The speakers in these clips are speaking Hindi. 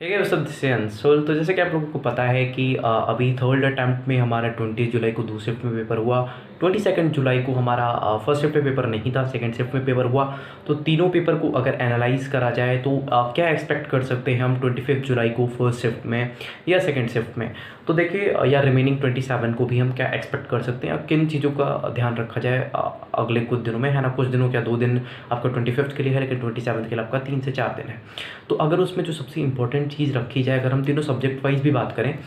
ठीक है सब से अंसुल। तो जैसे कि आप लोगों को पता है कि अभी थर्ड अटैम्प्ट में हमारा 20 जुलाई को दूसरे शिफ्ट में पेपर हुआ। 22 जुलाई को हमारा फर्स्ट शिफ्ट में पेपर नहीं था, सेकंड शिफ्ट में पेपर हुआ। तो तीनों पेपर को अगर एनालाइज करा जाए तो क्या एक्सपेक्ट कर सकते हैं हम 25 जुलाई को फर्स्ट शिफ्ट में या सेकेंड शिफ्ट में। तो देखिए या रिमेनिंग 27 को भी हम क्या एक्सपेक्ट कर सकते हैं, किन चीज़ों का ध्यान रखा जाए अगले कुछ दिनों में, है ना। कुछ दिनों क्या 2 दिन आपका 25 के लिए है, लेकिन 27 के लिए आपका 3 से 4 दिन है। तो अगर उसमें जो सबसे इंपॉर्टेंट चीज़ रखी जाए, अगर हम तीनों सब्जेक्ट वाइज भी बात करें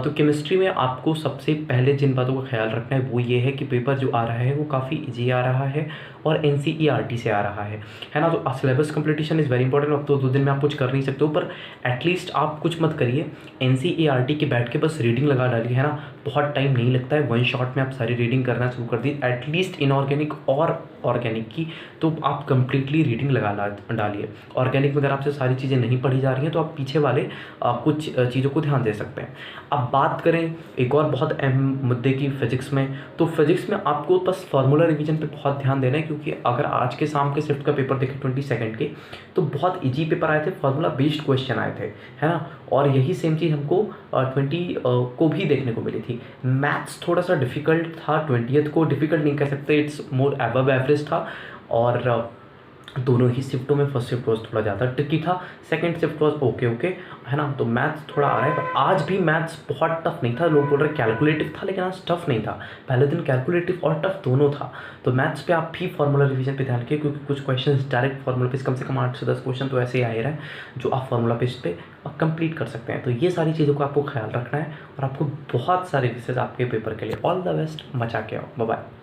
तो केमिस्ट्री में आपको सबसे पहले जिन बातों का ख्याल रखना है वो ये है कि पेपर जो आ रहा है वो काफ़ी ईजी आ रहा है और NCERT से आ रहा है ना। तो syllabus completion is very important. अब तो 2 दिन में आप कुछ कर नहीं सकते हो, पर एटलीस्ट आप कुछ मत करिए, NCERT के बैठ के बस रीडिंग लगा डालिए, है ना। बहुत टाइम नहीं लगता है, वन शॉट में आप सारी रीडिंग करना शुरू कर दी, एटलीस्ट इनऑर्गेनिक और ऑर्गेनिक की। तो आप कंप्लीटली रीडिंग लगा डालिए। ऑर्गेनिक में अगर आपसे सारी चीज़ें नहीं पढ़ी जा रही हैं तो आप पीछे वाले कुछ चीज़ों को ध्यान दे सकते हैं। अब बात करें एक और बहुत अहम मुद्दे की, फिजिक्स में। तो फिजिक्स में आपको बस फार्मूला रिवीजन पे बहुत ध्यान देना है, क्योंकि अगर आज के शाम के शिफ्ट का पेपर देखें 22 के, तो बहुत ईजी पेपर आए थे, फार्मूला बेस्ड क्वेश्चन आए थे, है ना। और यही सेम चीज़ हमको 20 को भी देखने को मिली थी। मैथ्स थोड़ा सा डिफ़िकल्ट था, 20th को डिफ़िकल्ट नहीं कह सकते, इट्स मोर अबव एवरेज था। और दोनों ही शिफ्टों में फर्स्ट शिफ्ट वॉज थोड़ा ज़्यादा ट्रिकी था, सेकंड शिफ्ट वॉज ओके है ना। तो मैथ्स थोड़ा आ रहा है, पर आज भी मैथ्स बहुत टफ नहीं था। लोग बोल रहे कैलकुलेटिव था, लेकिन आज टफ नहीं था। पहले दिन कैलकुलेटिव और टफ दोनों था। तो मैथ्स पे आप भी फार्मूला रिवीजन पे ध्यान रखिए, क्योंकि कुछ क्वेश्चन डायरेक्ट फार्मूला पे कम से कम 8 से 10 क्वेश्चन तो ऐसे ही आए रहे हैं जो आप फार्मूला पेज पे कंप्लीट कर सकते हैं। तो ये सारी चीज़ों का आपको ख्याल रखना है और आपको बहुत सारे विषय आपके पेपर के लिए। ऑल द बेस्ट, मचा के आओ, बाय बाय।